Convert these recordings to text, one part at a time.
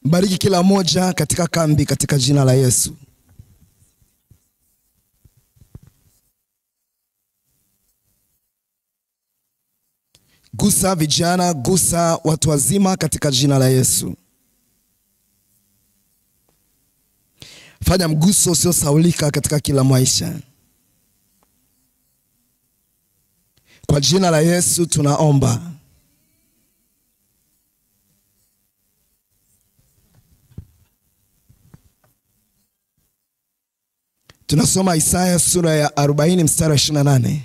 Bariki kila moja katika kambi katika jina la Yesu. Gusa vijana, gusa watu wazima katika jina la Yesu. Fanya mguso usiosaulika katika kila maisha. Kwa jina la Yesu tunaomba. Tunasoma Isaya sura ya 40 mstari wa 28.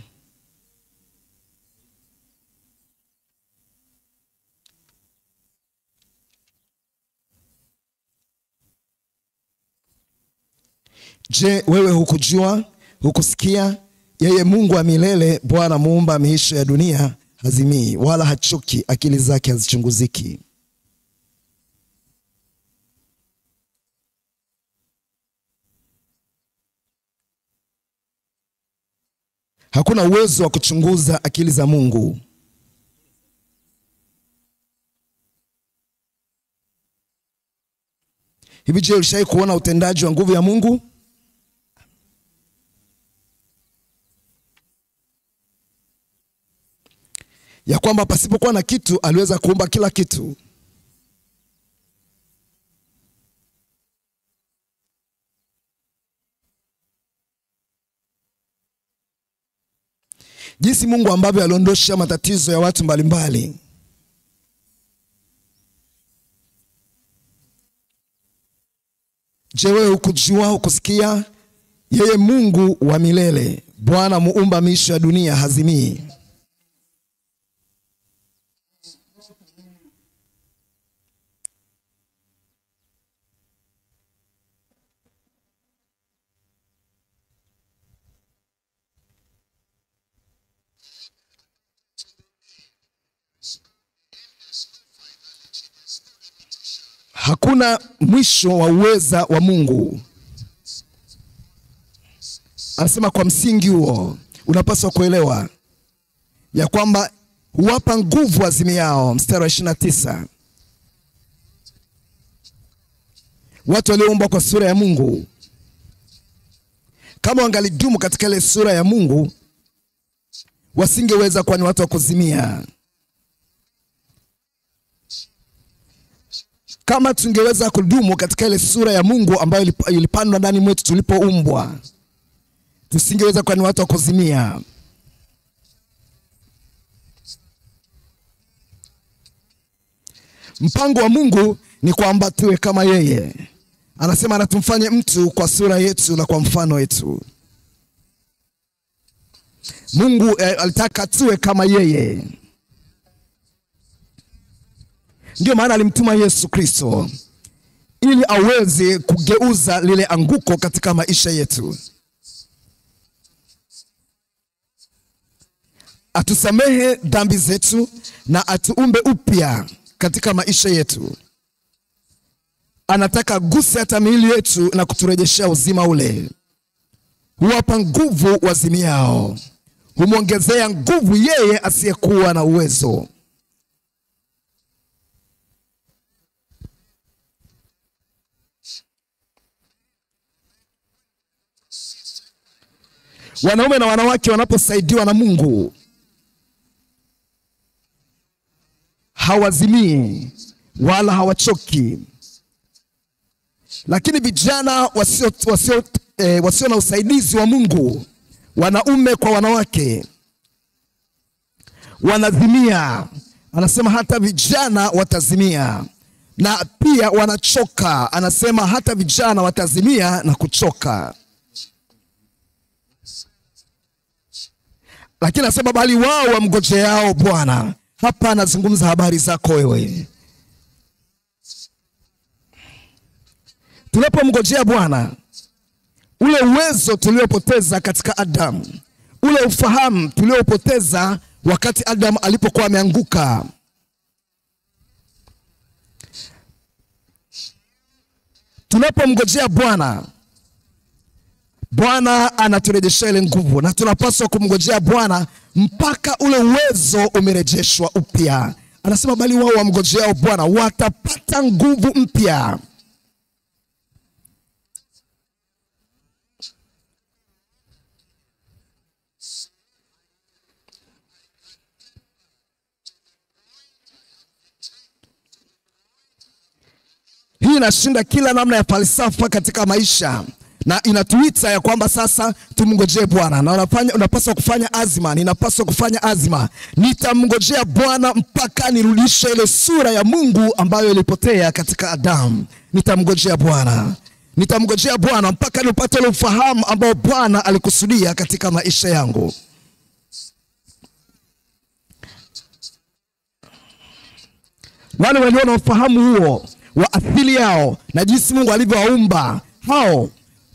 Je, wewe hukujua, hukusikia? Yeye Mungu wa milele, Bwana muumba miisho ya dunia, hazimii wala hachoki, akili zake hazichunguziki. Hakuna uwezo wa kuchunguza akili za Mungu. Hivi je, ulishawahi kuona utendaji wa nguvu ya Mungu? Ya kwamba pasipokuwa na kitu aliweza kuumba kila kitu. Jinsi Mungu ambavyo aliondosha matatizo ya watu mbalimbali. Je, wewe hukujua, hukusikia? Yeye Mungu wa milele, Bwana muumba miisho ya dunia, hazimii. Hakuna mwisho wa uweza wa Mungu. Anasema kwa msingi huo unapaswa kuelewa ya kwamba huwapa nguvu wazimiao. Mstari wa 29. Watu walioumbwa kwa sura ya Mungu, kama wangalidumu katika ile sura ya Mungu, wasingeweza kuwa ni watu wa kuzimia. Kama tungeweza kudumu katika ile sura ya Mungu ambayo ilipandwa ndani mwetu tulipoumbwa, tusingeweza kuwa ni watu wa kuzimia. Mpango wa Mungu ni kwamba tuwe kama yeye. Anasema anatumfanye mtu kwa sura yetu na kwa mfano wetu. Mungu alitaka tuwe kama yeye. Ndio maana alimtuma Yesu Kristo ili aweze kugeuza lile anguko katika maisha yetu. Atusamehe dhambi zetu na atuumbe upya katika maisha yetu. Anataka guse hata miili yetu na kuturejeshea uzima ule. Huwapa nguvu wazimiao, humwongezea nguvu yeye asiyekuwa na uwezo. Wanaume na wanawake wanaposaidiwa na Mungu, hawazimii wala hawachoki. Lakini vijana wasio na usaidizi wa Mungu, wanaume kwa wanawake, wanazimia. Anasema hata vijana watazimia na pia wanachoka. Anasema hata vijana watazimia na kuchoka. Lakini anasema bali wao wamngojeao Bwana. Hapa anazungumza habari zako wewe. Tunapomngojea Bwana, ule uwezo tuliopoteza katika Adamu, ule ufahamu tuliopoteza wakati Adamu alipokuwa ameanguka, tunapomngojea Bwana, Bwana anaturejeshea ile nguvu, na tunapaswa kumngojea Bwana mpaka ule uwezo umerejeshwa upya. Anasema bali wao wamngojeao Bwana watapata nguvu mpya. Hii inashinda kila namna ya falsafa katika maisha, na inatuita ya kwamba sasa tumngojee Bwana. Na unapaswa kufanya azma, ninapaswa kufanya azma, nitamngojea Bwana mpaka nirudishe ile sura ya Mungu ambayo ilipotea katika Adamu. Nitamngojea Bwana, nitamngojea Bwana mpaka nipate ile ufahamu ambao Bwana alikusudia katika maisha yangu. Wale waliona ufahamu huo wa asili yao na jinsi Mungu alivyowaumba, hao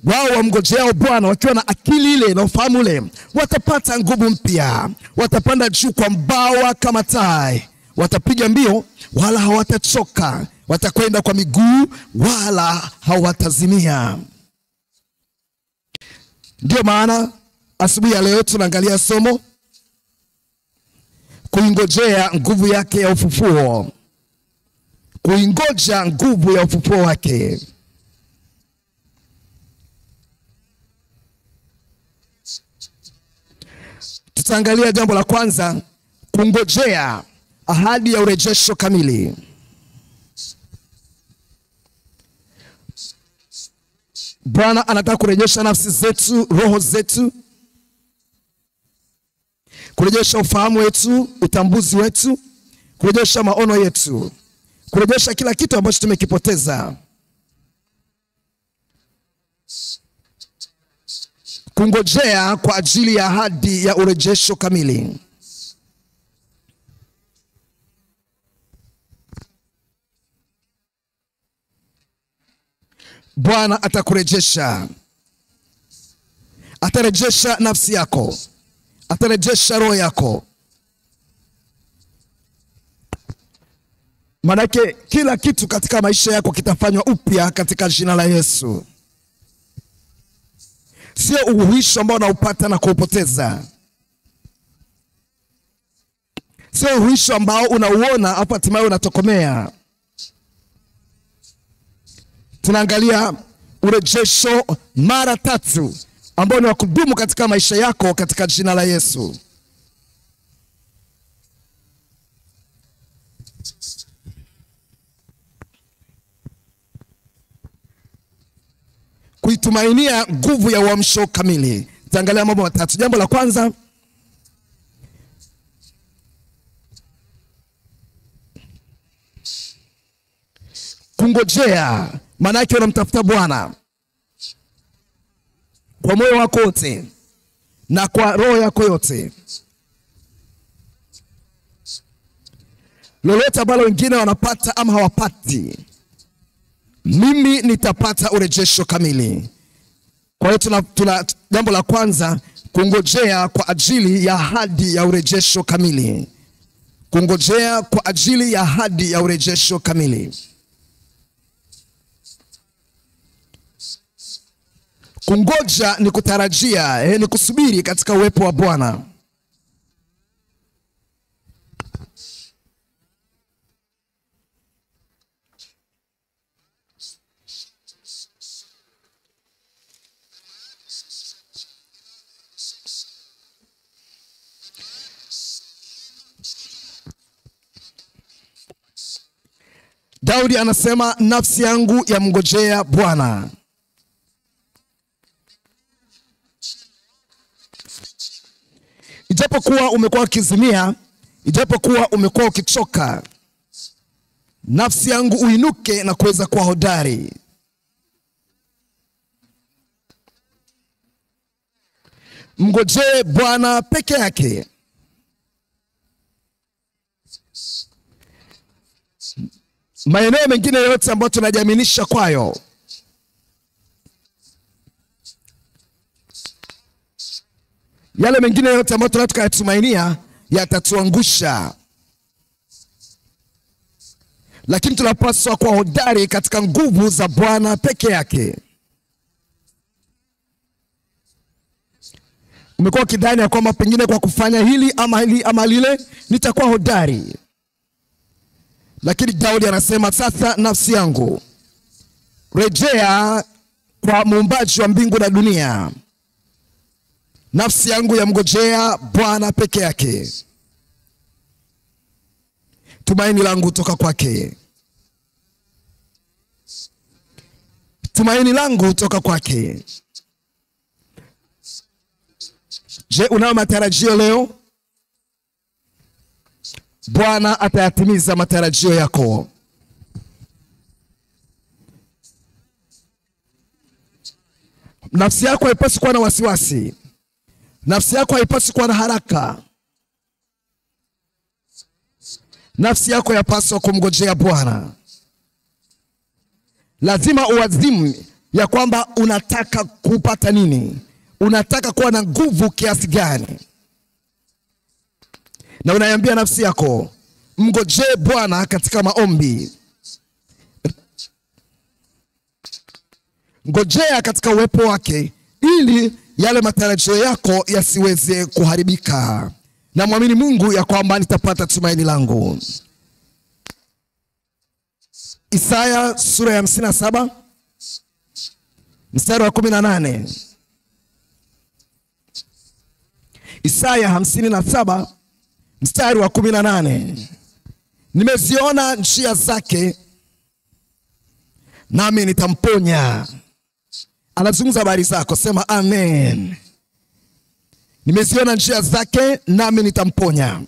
wao wamngojeao Bwana wakiwa na akili ile na ufahamu ule, watapata nguvu mpya, watapanda juu kwa mbawa kama tai, watapiga mbio wala hawatachoka, watakwenda kwa miguu wala hawatazimia. Ndio maana asubuhi ya leo tunaangalia somo kuingojea nguvu yake ya ufufuo. Kuingoja nguvu ya ufufuo wake. Tutaangalia jambo la kwanza, kungojea ahadi ya urejesho kamili. Bwana anataka kurejesha nafsi zetu, roho zetu, kurejesha ufahamu wetu, utambuzi wetu, kurejesha maono yetu, kurejesha kila kitu ambacho tumekipoteza. Kungojea kwa ajili ya ahadi ya urejesho kamili. Bwana atakurejesha. Atarejesha nafsi yako, atarejesha roho yako. Manake kila kitu katika maisha yako kitafanywa upya katika jina la Yesu. Sio uhuisho ambao unaupata na kuupoteza. Sio uhuisho ambao unauona hapo hatimaye unatokomea. Tunaangalia urejesho mara 3 ambao ni wa kudumu katika maisha yako katika jina la Yesu. Kuitumainia nguvu ya uamsho kamili. Tutaangalia mambo matatu. Jambo la kwanza, kungojea. Maana yake unamtafuta Bwana kwa moyo wako wote na kwa roho yako yote. Lolote ambalo wengine wanapata ama hawapati, mimi nitapata urejesho kamili. Kwa hiyo tuna jambo la kwanza, kungojea kwa ajili ya ahadi ya urejesho kamili. Kungojea kwa ajili ya ahadi ya urejesho kamili. Kungoja ni kutarajia, ni kusubiri katika uwepo wa Bwana. Daudi anasema nafsi yangu yamngojea Bwana. Ijapokuwa umekuwa ukizimia, ijapokuwa umekuwa ukichoka, nafsi yangu uinuke na kuweza kuwa hodari. Mngojee Bwana peke yake. Maeneo mengine yote ambayo tunajiaminisha kwayo, yale mengine yote ambayo tunataka yatumainia, yatatuangusha. Lakini tunapaswa kuwa hodari katika nguvu za Bwana peke yake. Umekuwa kidhani ya kwamba pengine kwa kufanya hili ama lile nitakuwa hodari. Lakini Daudi anasema, sasa nafsi yangu rejea kwa muumbaji wa mbingu na dunia. Nafsi yangu yamngojea Bwana peke yake. Tumaini langu toka kwake. Tumaini langu toka kwake. Je, unao matarajio leo? Bwana atayatimiza matarajio yako. Nafsi yako haipaswi kuwa na wasiwasi. Nafsi yako haipaswi kuwa na haraka. Nafsi yako yapaswa kumngojea Bwana. Lazima uwazimu ya kwamba unataka kupata nini? Unataka kuwa na nguvu kiasi gani? Na unaiambia nafsi yako, mngojee Bwana katika maombi. Ngojea katika uwepo wake, ili yale matarajio yako yasiweze kuharibika. Na muamini Mungu ya kwamba nitapata tumaini langu. Isaya sura ya 57 mstari wa 18. Isaya 57 mstari wa 18. Nimeziona njia zake, nami nitamponya. Anazungumza habari zako, sema amen. Nimeziona njia zake, nami nitamponya.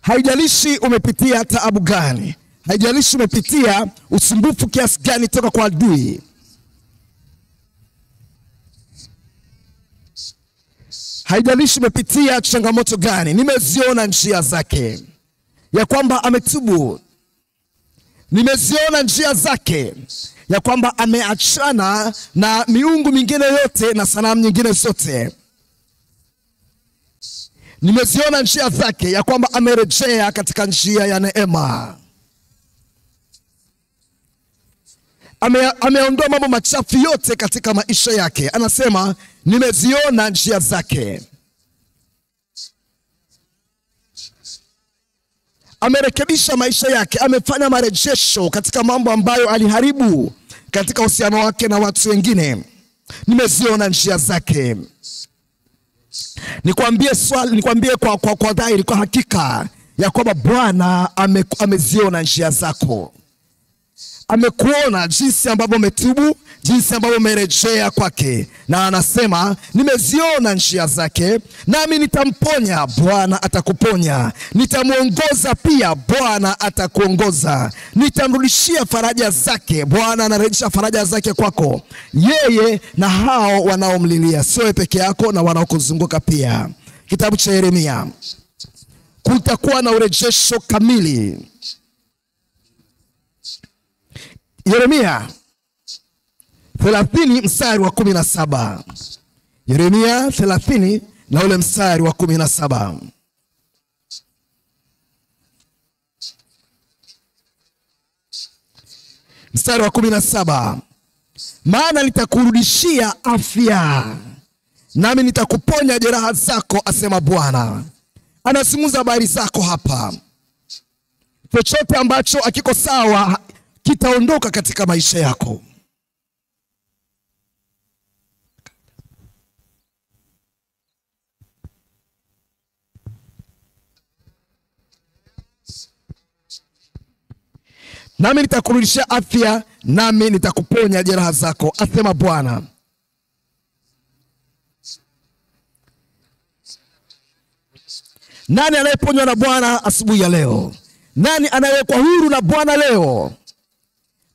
Haijalishi umepitia taabu gani, haijalishi umepitia usumbufu kiasi gani toka kwa adui, haijalishi umepitia changamoto gani, nimeziona njia zake, ya kwamba ametubu. Nimeziona njia zake, ya kwamba ameachana na miungu mingine yote na sanamu nyingine zote. Nimeziona njia zake, ya kwamba amerejea katika njia ya neema. Ameondoa mambo machafu yote katika maisha yake. Anasema nimeziona njia zake. Amerekebisha maisha yake, amefanya marejesho katika mambo ambayo aliharibu katika uhusiano wake na watu wengine. Nimeziona njia zake. Nikwambie kwa dhahiri, kwa hakika ya kwamba Bwana ameziona njia zako. Amekuona jinsi ambavyo umetubu, jinsi ambavyo umerejea kwake, na anasema nimeziona njia zake, nami nitamponya. Bwana atakuponya. Nitamuongoza pia, Bwana atakuongoza. Nitamrudishia faraja zake. Bwana anarejesha faraja zake kwako, yeye na hao wanaomlilia, sio peke yako, na wanaokuzunguka pia. Kitabu cha Yeremia, kutakuwa na urejesho kamili. Yeremia 30 mstari wa 17. Yeremia 30 na ule mstari wa 17. Mstari wa 17. Maana nitakurudishia afya, nami nitakuponya jeraha zako, asema Bwana. Anasimuza habari zako hapa. Chochote ambacho hakiko sawa kitaondoka katika maisha yako. Nami nitakurudishia afya, nami nitakuponya jeraha zako, asema Bwana. Nani anayeponywa na Bwana asubuhi ya leo? Nani anayewekwa huru na Bwana leo?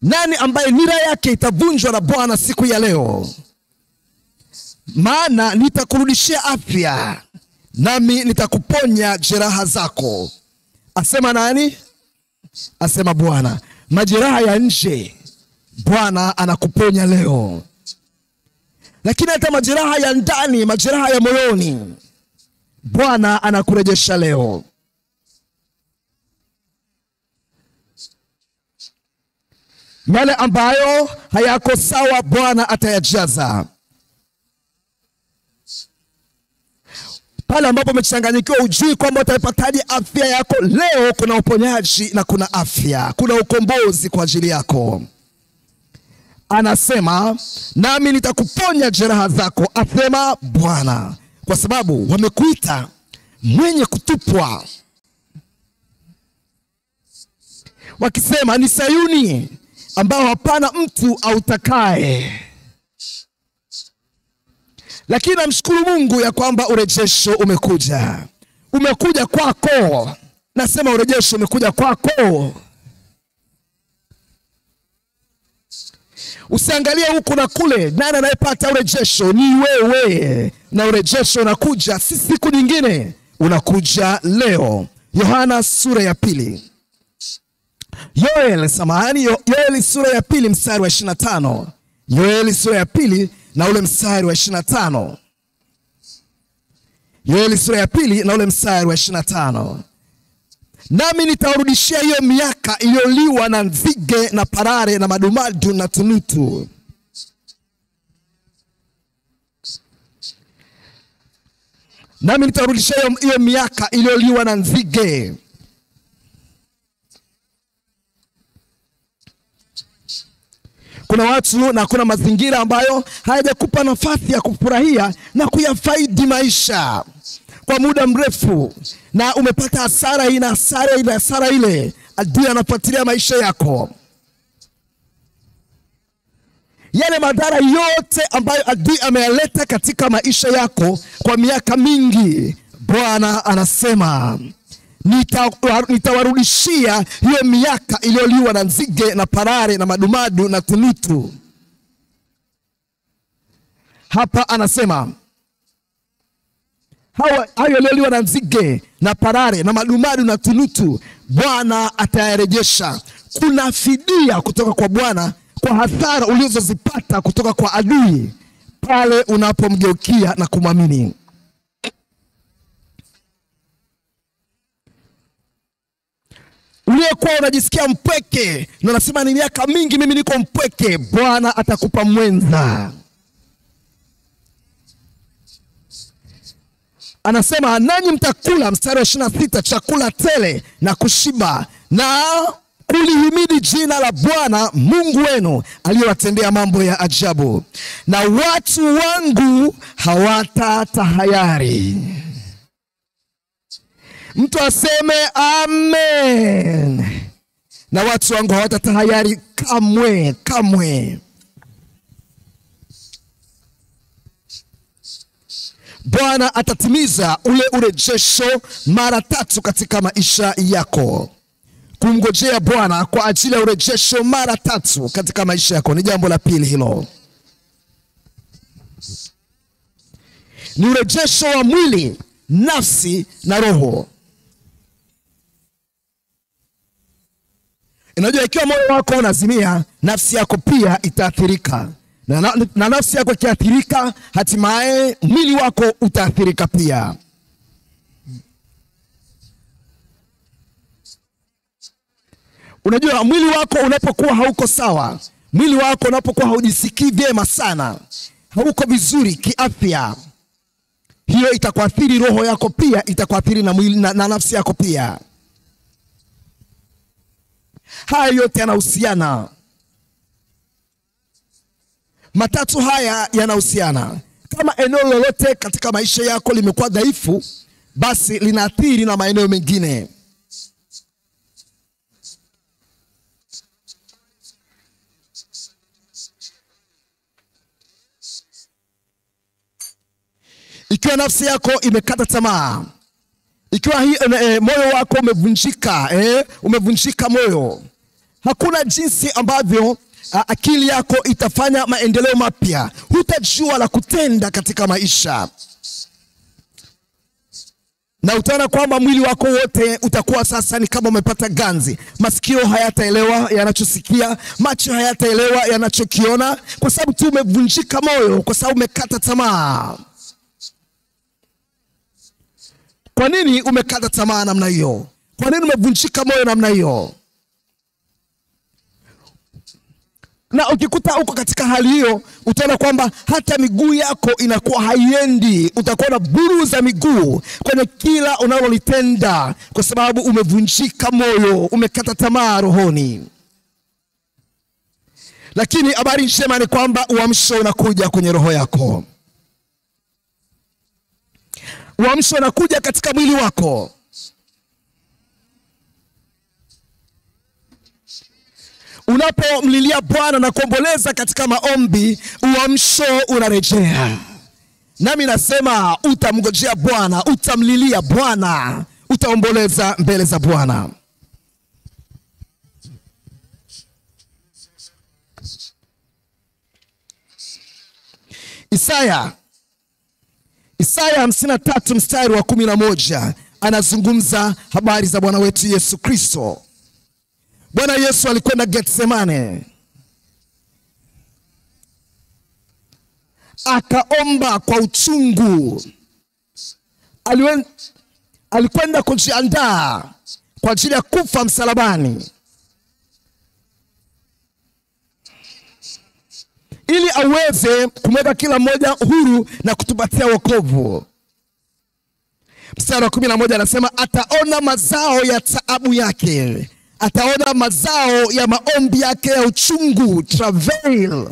Nani ambaye nira yake itavunjwa na Bwana siku ya leo? Maana nitakurudishia afya, nami nitakuponya jeraha zako, asema nani? Asema Bwana. Majeraha ya nje Bwana anakuponya leo, lakini hata majeraha ya ndani, majeraha ya moyoni, Bwana anakurejesha leo. Yale ambayo hayako sawa, Bwana atayajaza. Pale ambapo umechanganyikiwa ujui kwamba utaipataje afya yako, leo kuna uponyaji na kuna afya, kuna ukombozi kwa ajili yako. Anasema, nami nitakuponya jeraha zako, asema Bwana, kwa sababu wamekuita mwenye kutupwa, wakisema ni Sayuni ambao hapana mtu autakaye. Lakini namshukuru Mungu ya kwamba urejesho umekuja. Umekuja kwako. Nasema urejesho umekuja kwako. Usiangalie huku na kule, nani anayepata urejesho? Ni wewe. Na urejesho unakuja si siku nyingine, unakuja leo. Yohana sura ya 2. Yoeli sura ya 2 mstari wa 25. Yoeli sura ya 2 na ule mstari wa 25. Yoeli sura ya 2 na ule mstari wa 25. Nami nitawarudishia hiyo miaka iliyoliwa na nzige na parare na madumadu na tunutu. Nami nitawarudishia hiyo miaka iliyoliwa na nzige. Kuna watu na kuna mazingira ambayo hayajakupa nafasi ya kufurahia na kuyafaidi maisha kwa muda mrefu, na umepata hasara hii na hasara ile. Adui anafuatilia maisha yako. Yale madhara yote ambayo adui ameyaleta katika maisha yako kwa miaka mingi, Bwana anasema nitawarudishia hiyo miaka iliyoliwa na nzige na parare na madumadu na tunutu. Hapa anasema hayo iliyoliwa na nzige na parare na madumadu na tunutu Bwana atayarejesha. Kuna fidia kutoka kwa Bwana kwa hasara ulizozipata kutoka kwa adui pale unapomgeukia na kumwamini. Uliyekuwa unajisikia mpweke na unasema ni miaka mingi mimi niko mpweke, Bwana atakupa mwenza. Anasema nanyi mtakula, mstari wa 26, chakula tele na kushiba na kulihimidi jina la Bwana Mungu wenu aliyowatendea mambo ya ajabu, na watu wangu hawatatahayari. Mtu aseme amen. Na watu wangu hawatatahayari kamwe, kamwe. Bwana atatimiza ule urejesho mara 3 katika maisha yako. Kumngojea Bwana kwa ajili ya urejesho mara 3 katika maisha yako ni jambo la pili hilo. Ni urejesho wa mwili, nafsi na roho. Unajua ikiwa moyo wako unazimia, nafsi yako pia itaathirika. Na nafsi yako ikiathirika, hatimaye mwili wako utaathirika pia. Unajua mwili wako unapokuwa hauko sawa, mwili wako unapokuwa haujisikii vyema sana, hauko vizuri kiafya, hiyo itakuathiri roho yako pia, itakuathiri na mwili na nafsi yako pia. Haya yote yanahusiana. Matatu haya yanahusiana. Kama eneo lolote katika maisha yako limekuwa dhaifu, basi linaathiri na maeneo mengine. Ikiwa nafsi yako imekata tamaa, ikiwa moyo wako umevunjika, umevunjika moyo, hakuna jinsi ambavyo akili yako itafanya maendeleo mapya. Hutajua la kutenda katika maisha, na utaona kwamba mwili wako wote utakuwa sasa ni kama umepata ganzi. Masikio hayataelewa yanachosikia, macho hayataelewa yanachokiona, kwa sababu tu umevunjika moyo, kwa sababu umekata tamaa. Kwa nini umekata tamaa namna hiyo? Kwa nini umevunjika moyo namna hiyo? Na ukikuta uko katika hali hiyo, utaona kwamba hata miguu yako inakuwa haiendi. Utakuwa na buruza miguu kwenye kila unalolitenda, kwa sababu umevunjika moyo, umekata tamaa rohoni. Lakini habari njema ni kwamba uamsho unakuja kwenye roho yako. Uamsho unakuja katika mwili wako. Unapomlilia Bwana na kuomboleza katika maombi, uamsho unarejea. Nami nasema utamngojea Bwana, utamlilia Bwana, utaomboleza mbele za Bwana. Isaya 53 mstari wa 11 anazungumza habari za Bwana wetu Yesu Kristo. Bwana Yesu alikwenda Getsemane, akaomba kwa uchungu. Alikwenda kujiandaa kwa ajili ya kufa msalabani, ili aweze kumweka kila mmoja huru na kutupatia wokovu. Mstari wa 11 anasema ataona mazao ya taabu yake, ataona mazao ya maombi yake ya uchungu, travail.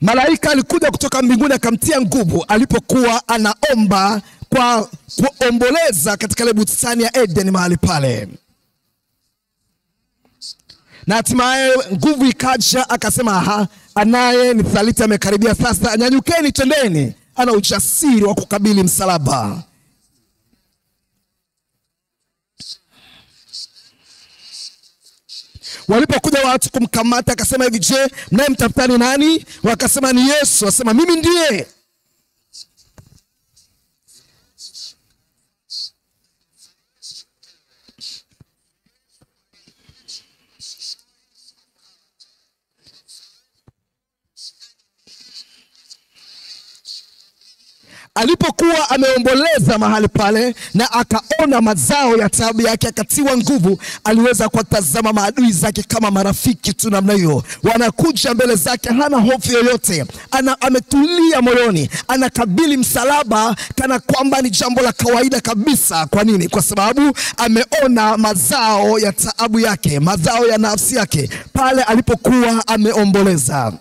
Malaika alikuja kutoka mbinguni akamtia nguvu alipokuwa anaomba kwa kuomboleza katika ile bustani ya Eden mahali pale. Na hatimaye nguvu ikaja, akasema anaye nisaliti amekaribia sasa, nyanyukeni tendeni. Ana ujasiri wa kukabili msalaba. Walipokuja watu kumkamata, akasema hivi, je, mnaye mtafutani nani? Wakasema ni Yesu. Akasema mimi ndiye. Alipokuwa ameomboleza mahali pale na akaona mazao ya taabu yake, akatiwa nguvu, aliweza kuwatazama maadui zake kama marafiki tu namna hiyo. Wanakuja mbele zake, hana hofu yoyote, ametulia moyoni, anakabili msalaba kana kwamba ni jambo la kawaida kabisa. Kwa nini? Kwa sababu ameona mazao ya taabu yake, mazao ya nafsi yake pale alipokuwa ameomboleza.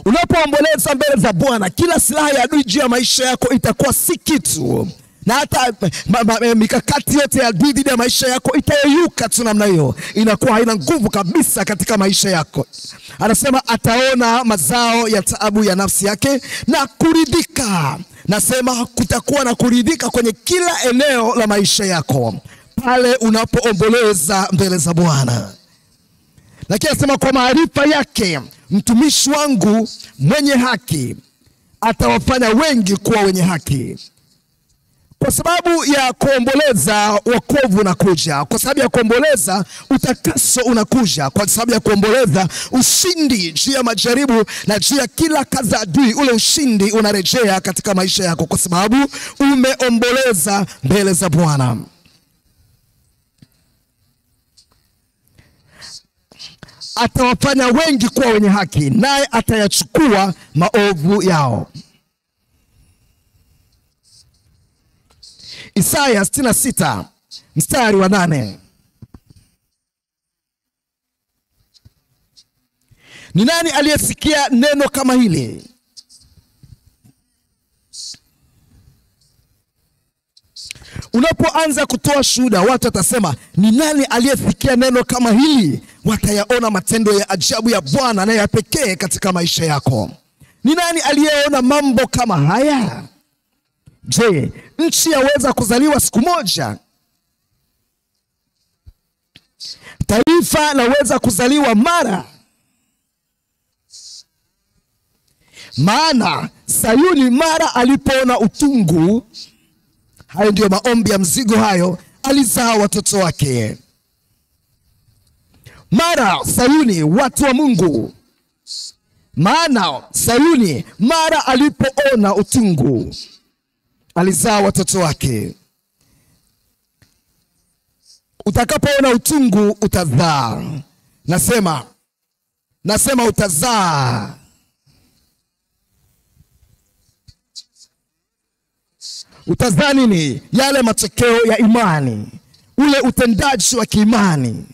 Unapoomboleza mbele za Bwana, kila silaha ya adui juu ya maisha yako itakuwa si kitu, na hata mikakati yote ya adui dhidi ya maisha yako itayeyuka tu namna hiyo, inakuwa haina nguvu kabisa katika maisha yako. Anasema ataona mazao ya taabu ya nafsi yake na kuridhika. Nasema kutakuwa na kuridhika kwenye kila eneo la maisha yako pale unapoomboleza mbele za Bwana. Lakini anasema kwa maarifa yake mtumishi wangu mwenye haki atawafanya wengi kuwa wenye haki. Kwa sababu ya kuomboleza wokovu unakuja, kwa sababu ya kuomboleza utakaso unakuja, kwa sababu ya kuomboleza ushindi juu ya majaribu na juu ya kila kazi ya adui, ule ushindi unarejea katika maisha yako kwa sababu umeomboleza mbele za Bwana. Atawafanya wengi kuwa wenye haki, naye atayachukua maovu yao. Isaya 66 mstari wa 8. Ni nani aliyesikia neno kama hili? Unapoanza kutoa shuhuda, watu watasema ni nani aliyesikia neno kama hili? Watayaona matendo ya ajabu ya Bwana na ya pekee katika maisha yako. Ni nani aliyeona mambo kama haya? Je, nchi yaweza kuzaliwa siku moja? Taifa laweza kuzaliwa mara? Maana Sayuni mara alipoona utungu, hayo ndio maombi ya mzigo hayo, alizaa watoto wake. Mara Sayuni, watu wa Mungu, maana Sayuni mara alipoona utungu, alizaa watoto wake. Utakapoona utungu utazaa. Nasema utazaa. Utazaa nini? Yale matokeo ya imani, ule utendaji wa kiimani.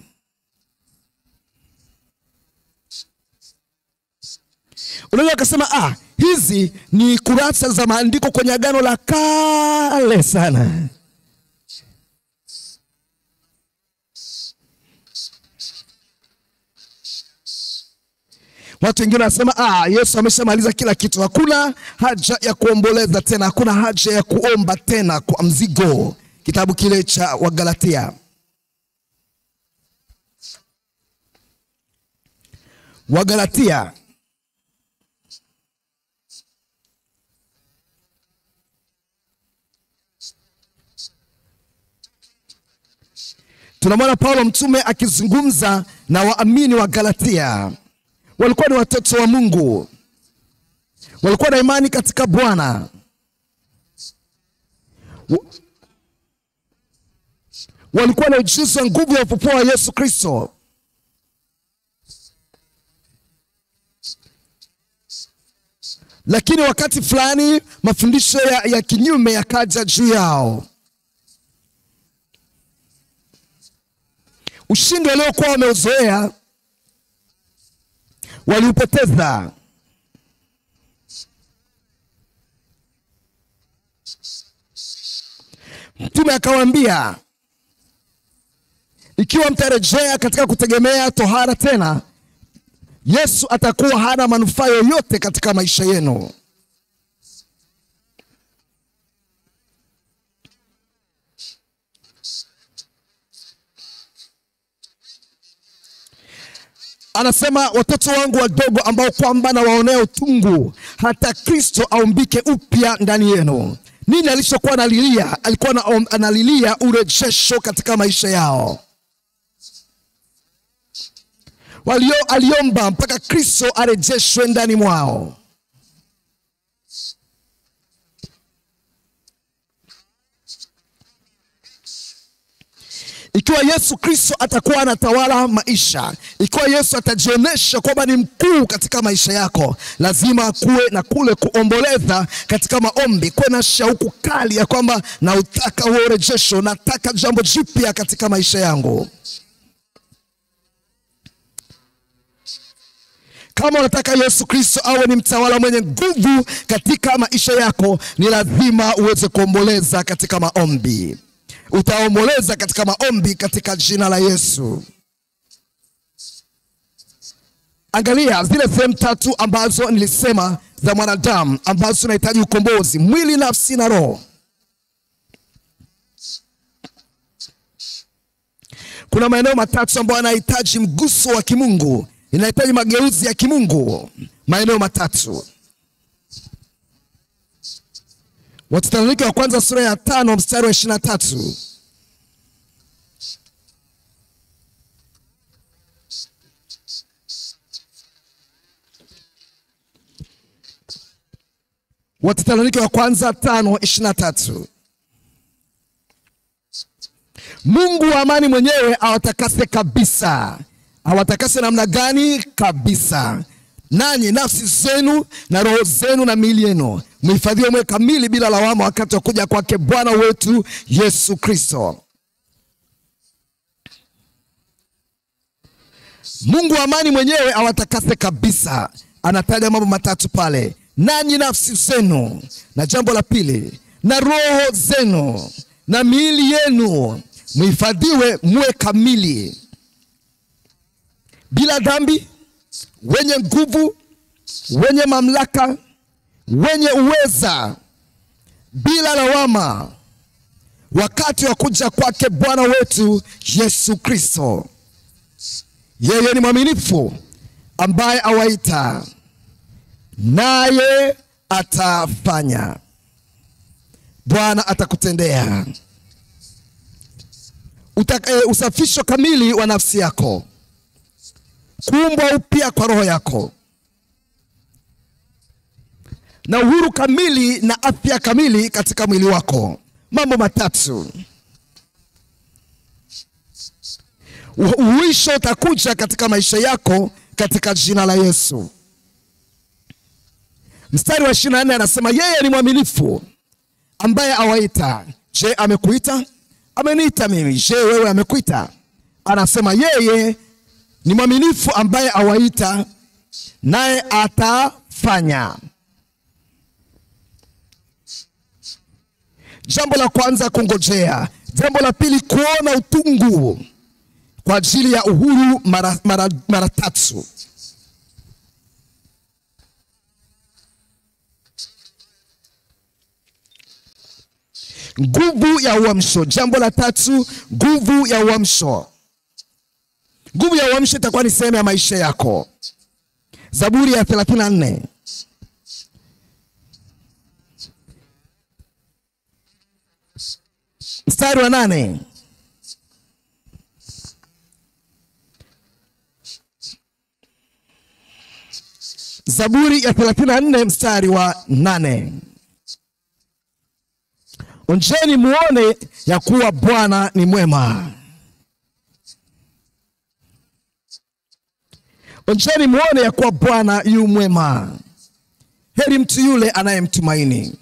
Unaweza kusema hizi ni kurasa za maandiko kwenye Agano la Kale sana. Watu wengine wanasema Yesu ameshamaliza kila kitu, hakuna haja ya kuomboleza tena, hakuna haja ya kuomba tena kwa mzigo. Kitabu kile cha Wagalatia. Wagalatia tunamwona Paulo mtume akizungumza na waamini wa Galatia. Walikuwa ni watoto wa Mungu, walikuwa na imani katika Bwana, walikuwa na ujuzi wa nguvu ya ufufuo wa Yesu Kristo. Lakini wakati fulani mafundisho ya kinyume yakaja juu yao. Ushindi waliokuwa wameuzoea waliupoteza. Mtume akawaambia, ikiwa mtarejea katika kutegemea tohara tena, Yesu atakuwa hana manufaa yoyote katika maisha yenu. Anasema, watoto wangu wadogo ambao kwamba na waonea utungu hata Kristo aumbike upya ndani yenu. Nini alichokuwa analilia? Alikuwa analilia urejesho katika maisha yao. Aliomba mpaka Kristo arejeshwe ndani mwao. Ikiwa Yesu Kristo atakuwa anatawala maisha, ikiwa Yesu atajionyesha kwamba ni mkuu katika maisha yako, lazima kuwe na kule kuomboleza katika maombi, kuwe na shauku kali ya kwamba na utaka huo urejesho, nataka jambo jipya katika maisha yangu. Kama unataka Yesu Kristo awe ni mtawala mwenye nguvu katika maisha yako, ni lazima uweze kuomboleza katika maombi. Utaomboleza katika maombi katika jina la Yesu. Angalia zile sehemu tatu ambazo nilisema za mwanadamu ambazo tunahitaji ukombozi: mwili, nafsi na roho. Kuna maeneo matatu ambayo yanahitaji mguso wa kimungu, inahitaji mageuzi ya kimungu. Maeneo matatu. Wathesalonike wa kwanza sura ya 5 mstari wa 23. Wathesalonike wa kwanza 5:23. Mungu wa amani mwenyewe awatakase kabisa. Awatakase namna gani? Kabisa. Nanyi nafsi zenu na roho zenu na miili yenu mhifadhiwe mwe kamili bila lawama wakati wa kuja kwake Bwana wetu Yesu Kristo. Mungu wa amani mwenyewe awatakase kabisa. Anataja mambo matatu pale: nanyi nafsi zenu, na jambo la pili, na roho zenu na miili yenu mhifadhiwe mwe kamili, bila dhambi, wenye nguvu, wenye mamlaka, wenye uweza, bila lawama wakati wa kuja kwake Bwana wetu Yesu Kristo. Yeye ni mwaminifu ambaye awaita, naye atafanya. Bwana atakutendea. Usafisho kamili wa nafsi yako, kuumbwa upya kwa roho yako, na uhuru kamili na afya kamili katika mwili wako. Mambo matatu. Uhuisho utakuja katika maisha yako katika jina la Yesu. Mstari wa 24 anasema yeye ni mwaminifu ambaye awaita. Je, amekuita? Ameniita mimi. Je, wewe amekuita? Anasema yeye ni mwaminifu ambaye awaita, naye atafanya. Jambo la kwanza, kungojea. Jambo la pili, kuona utungu kwa ajili ya uhuru mara tatu. Nguvu ya uamsho. Jambo la tatu, nguvu ya uamsho. Nguvu ya uamsho itakuwa ni sehemu ya maisha yako. Zaburi ya 34. Mstari wa 8. Zaburi ya 34 mstari wa 8. Onjeni muone ya kuwa Bwana ni mwema. Onjeni muone ya kuwa Bwana yu mwema. Heri mtu yule anayemtumaini.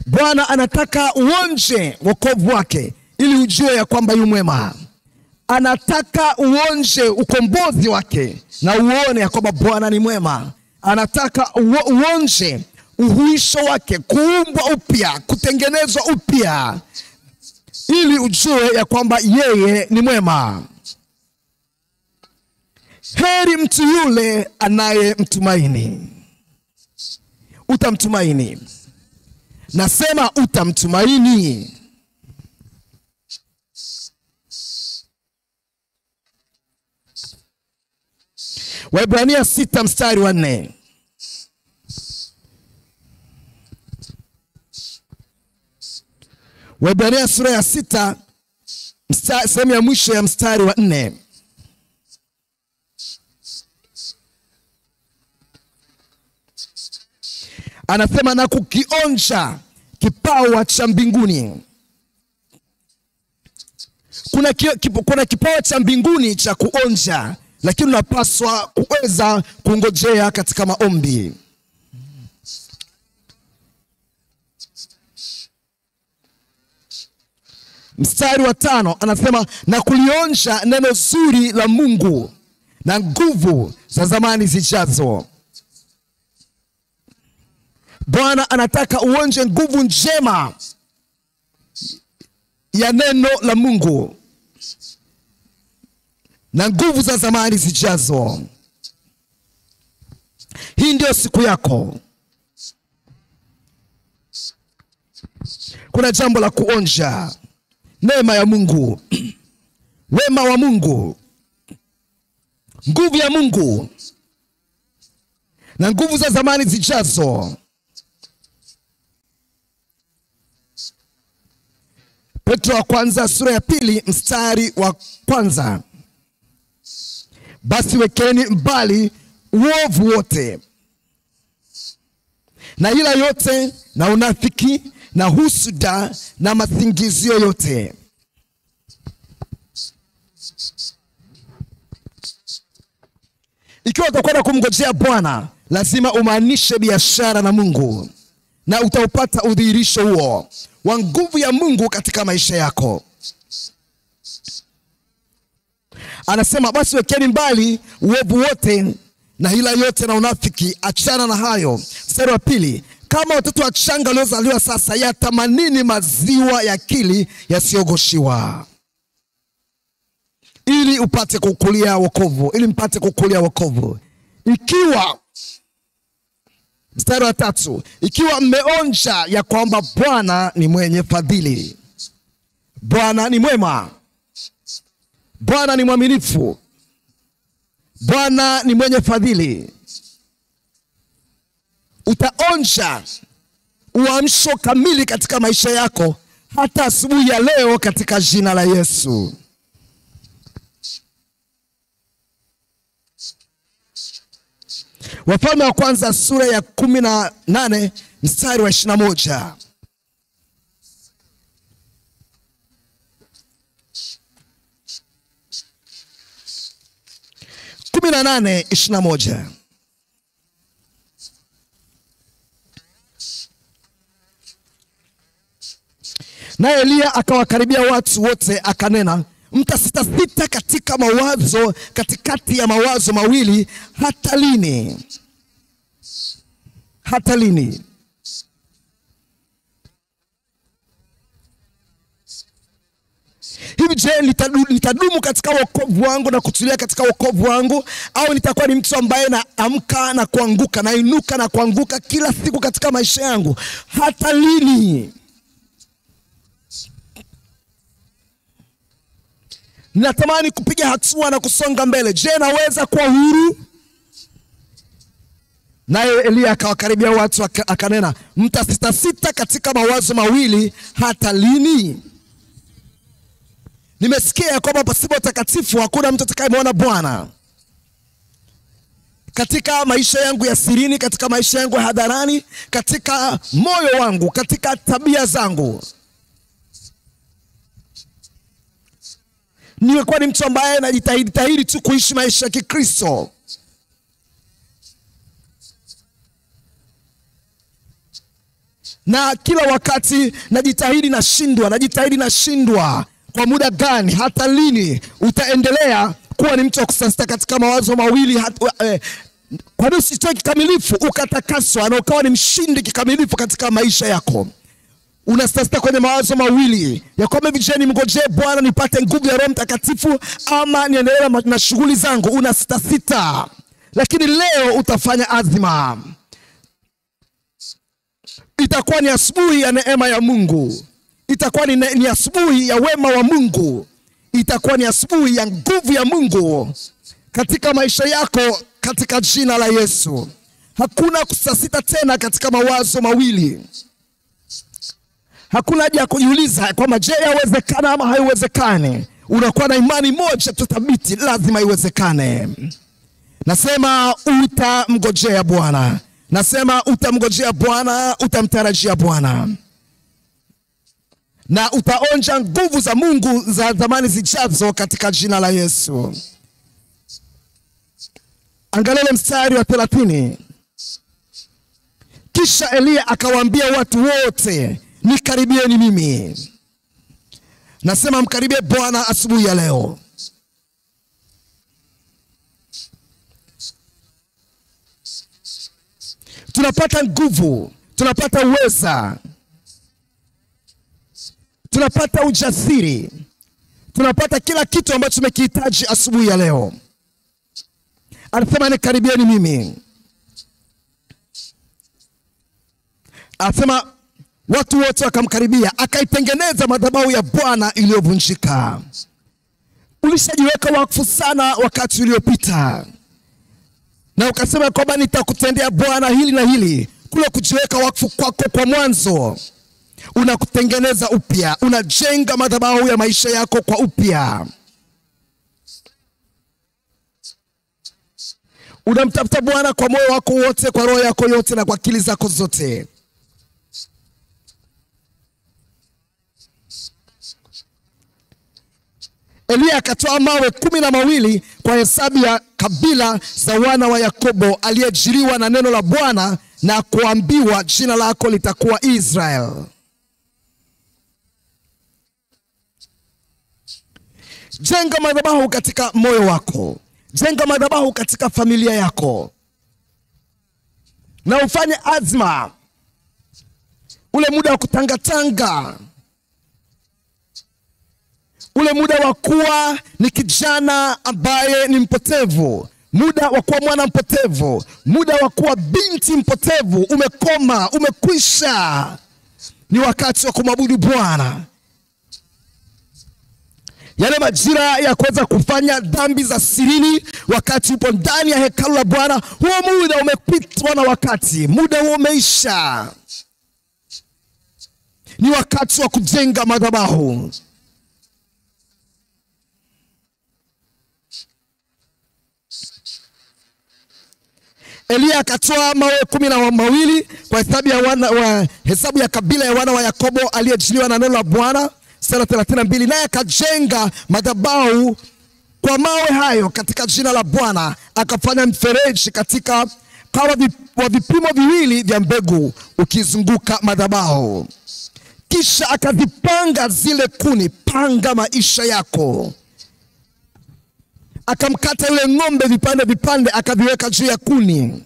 Bwana anataka uonje wokovu wake ili ujue ya kwamba yu mwema. Anataka uonje ukombozi wake na uone ya kwamba Bwana ni mwema. Anataka uonje uhuisho wake, kuumbwa upya, kutengenezwa upya, ili ujue ya kwamba yeye ni mwema. Heri mtu yule anayemtumaini. Utamtumaini. Nasema utamtumaini. Waebrania 6 mstari wa 4. Waebrania sura ya 6 sehemu ya mwisho ya mstari wa 4. Anasema na kukionja kipawa cha mbinguni. Kuna kipawa cha mbinguni cha kuonja, lakini unapaswa kuweza kungojea katika maombi. Mstari wa 5 anasema na kulionja neno zuri la Mungu na nguvu za zamani zijazo. Bwana anataka uonje nguvu njema ya neno la Mungu na nguvu za zamani zijazo. Hii ndio siku yako. Kuna jambo la kuonja neema ya Mungu, wema wa Mungu, nguvu ya Mungu na nguvu za zamani zijazo. Petro wa kwanza sura ya 2 mstari wa 1. Basi wekeni mbali uovu wote na ila yote na unafiki na husuda na masingizio yote. Ikiwa utakwenda kumngojea Bwana, lazima umaanishe biashara na Mungu, na utaupata udhihirisho huo wa nguvu ya Mungu katika maisha yako. Anasema basi wekeni mbali uovu wote na hila yote na unafiki, achana na hayo. Mstari wa 2, kama watoto wachanga waliozaliwa sasa, yatamanini maziwa ya akili yasiyogoshiwa, ili upate kukulia wokovu, ili mpate kukulia wokovu. Ikiwa, mstari wa 3, ikiwa mmeonja ya kwamba Bwana ni mwenye fadhili. Bwana ni mwema. Bwana ni mwaminifu. Bwana ni mwenye fadhili. Utaonja uamsho kamili katika maisha yako hata asubuhi ya leo katika jina la Yesu. Wafalme wa kwanza sura ya 18 mstari wa 21. 18:21. Naye Eliya akawakaribia watu wote akanena, mtasitasita katika mawazo, katikati ya mawazo mawili, hata lini? Hata lini? Hivi je, nitadumu katika wokovu wangu na kutulia katika wokovu wangu, au nitakuwa ni mtu ambaye naamka na kuanguka, nainuka na kuanguka kila siku katika maisha yangu? Hata lini? Natamani kupiga hatua na kusonga mbele. Je, naweza kuwa huru? Naye Eliya akawakaribia watu akanena, mtasitasita katika mawazo mawili, hata lini? Nimesikia kwamba pasipo utakatifu hakuna mtu atakayemwona Bwana. Katika maisha yangu ya sirini, katika maisha yangu ya hadharani, katika moyo wangu, katika tabia zangu, nimekuwa ni mtu ambaye najitahidi tu kuishi maisha ya Kikristo. Na kila wakati najitahidi nashindwa. Kwa muda gani? Hata lini utaendelea kuwa ni mtu wa kusasita katika mawazo mawili? Kwa nini usitoe kikamilifu ukatakaswa na ukawa ni mshindi kikamilifu katika maisha yako? Unasasita kwenye mawazo mawili ya kwamba hivi, je, nimngojee Bwana nipate nguvu ya Roho Mtakatifu ama niendelee na shughuli zangu? Unasitasita, lakini leo utafanya azima. Itakuwa ni asubuhi ya neema ya Mungu. Itakuwa ni asubuhi ya wema wa Mungu. Itakuwa ni asubuhi ya nguvu ya Mungu katika maisha yako, katika jina la Yesu. Hakuna kusasita tena katika mawazo mawili. Hakuna haja ya kujiuliza kwamba je, yawezekana ama haiwezekani. Unakuwa na imani moja tu thabiti, lazima iwezekane. Nasema utamngojea Bwana. Nasema utamngojea Bwana, utamtarajia Bwana, na utaonja nguvu za Mungu za zamani zijazo katika jina la Yesu. Angalia mstari wa 30. Kisha Eliya akawaambia watu wote, nikaribieni mimi. Nasema mkaribie Bwana asubuhi ya leo. Tunapata nguvu, tunapata uweza, tunapata ujasiri, tunapata kila kitu ambacho tumekihitaji asubuhi ya leo. Anasema nikaribieni mimi. Anasema watu wote wakamkaribia, akaitengeneza madhabahu ya Bwana iliyovunjika. Ulishajiweka wakfu sana wakati uliopita, na ukasema kwamba nitakutendea Bwana hili na hili. Kule kujiweka wakfu kwako kwa mwanzo, unakutengeneza upya, unajenga madhabahu ya maisha yako kwa upya. Unamtafuta Bwana kwa moyo wako wote, kwa roho yako yote, na kwa akili zako zote. Eliya akatoa mawe 12 kwa hesabu ya kabila za wana wa Yakobo, aliyejiriwa na neno la Bwana na kuambiwa, jina lako litakuwa Israel. Jenga madhabahu katika moyo wako. Jenga madhabahu katika familia yako. Na ufanye azma. Ule muda wa kutangatanga, ule muda wa kuwa ni kijana ambaye ni mpotevu, muda wa kuwa mwana mpotevu, muda wa kuwa binti mpotevu umekoma, umekwisha. Ni wakati wa kumwabudu Bwana. Yale majira ya kuweza kufanya dhambi za sirini wakati upo ndani ya hekalu la Bwana, huo muda umepitwa na wakati. Muda huo umeisha. Ni wakati wa kujenga madhabahu. Eliya akatoa mawe 12 kwa hesabu ya kabila ya wana wa Yakobo, aliyejiliwa na neno la Bwana. Sura 32. Naye akajenga madhabahu kwa mawe hayo katika jina la Bwana akafanya mfereji katika kama wa vipimo viwili vya mbegu ukizunguka madhabahu. Kisha akazipanga zile kuni, panga maisha yako. Akamkata yule ng'ombe vipande vipande, akaviweka juu ya kuni.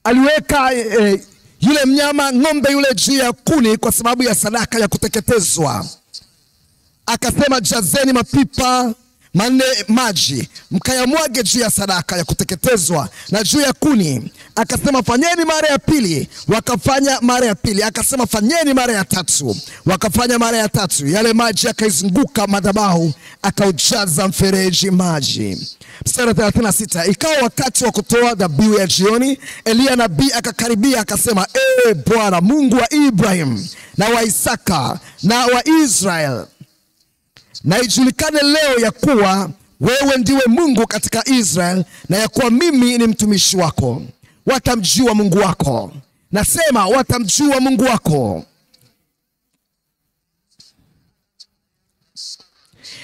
Aliweka yule mnyama ng'ombe yule juu ya kuni kwa sababu ya sadaka ya kuteketezwa. Akasema, jazeni mapipa manne maji, mkayamwage juu ya sadaka ya kuteketezwa na juu ya kuni. Akasema, fanyeni mara ya pili. Wakafanya mara ya pili. Akasema, fanyeni mara ya tatu. Wakafanya mara ya tatu. Yale maji akaizunguka madhabahu, akaujaza mfereji maji. Mstari 36, ikawa wakati wa kutoa dhabihu ya jioni, Eliya nabii akakaribia akasema, Bwana Mungu wa Ibrahim na wa Isaka na wa Israel, na ijulikane leo ya kuwa wewe ndiwe Mungu katika Israel, na ya kuwa mimi ni mtumishi wako. Watamjua Mungu wako. Nasema watamjua Mungu wako.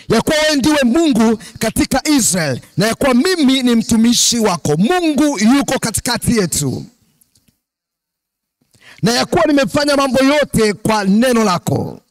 Ya kuwa wewe ndiwe Mungu katika Israel, na ya kuwa mimi ni mtumishi wako. Mungu yuko katikati yetu. Na ya kuwa nimefanya mambo yote kwa neno lako.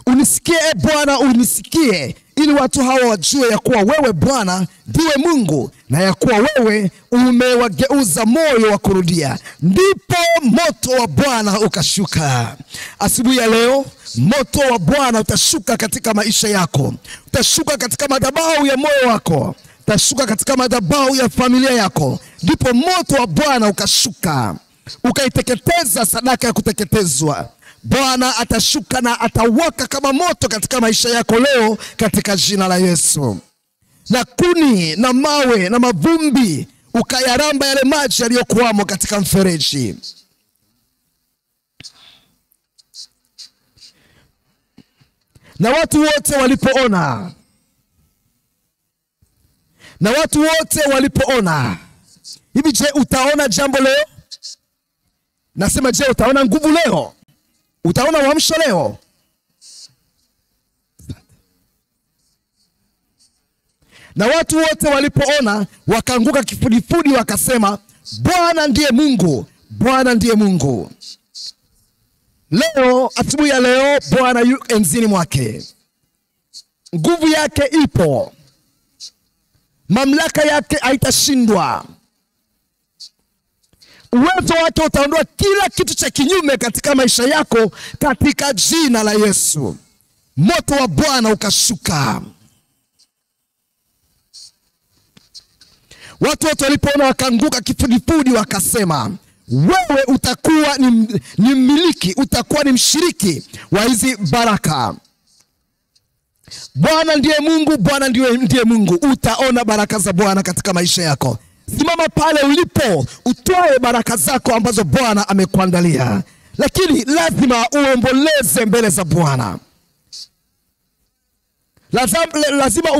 Unisikie Bwana, unisikie, ili watu hawa wajue ya kuwa wewe Bwana ndiwe Mungu, na ya kuwa wewe umewageuza moyo wa kurudia. Ndipo moto wa Bwana ukashuka. Asubuhi ya leo moto wa Bwana utashuka katika maisha yako. Utashuka katika madhabahu ya moyo wako. Utashuka katika madhabahu ya familia yako. Ndipo moto wa Bwana ukashuka, ukaiteketeza sadaka ya kuteketezwa. Bwana atashuka na atawaka kama moto katika maisha yako leo katika jina la Yesu. Na kuni na mawe na mavumbi ukayaramba yale maji yaliyokuwamo katika mfereji. Na watu wote walipoona. Hivi je, utaona jambo leo? Nasema je, utaona nguvu leo? Utaona uamsho leo? Na watu wote walipoona wakaanguka kifudifudi, wakasema, Bwana ndiye Mungu, Bwana ndiye Mungu. Leo, asubuhi ya leo, Bwana yu enzini mwake. Nguvu yake ipo. Mamlaka yake haitashindwa. Uwezo wake utaondoa kila kitu cha kinyume katika maisha yako katika jina la Yesu. Moto wa Bwana ukashuka. Watu wote walipoona wakaanguka kifudifudi, wakasema, wewe utakuwa ni mmiliki, utakuwa ni mshiriki wa hizi baraka. Bwana ndiye Mungu, Bwana ndiye Mungu. Utaona baraka za Bwana katika maisha yako. Simama pale ulipo, utoe baraka zako ambazo Bwana amekuandalia. Lakini lazima uomboleze mbele za Bwana. Lazima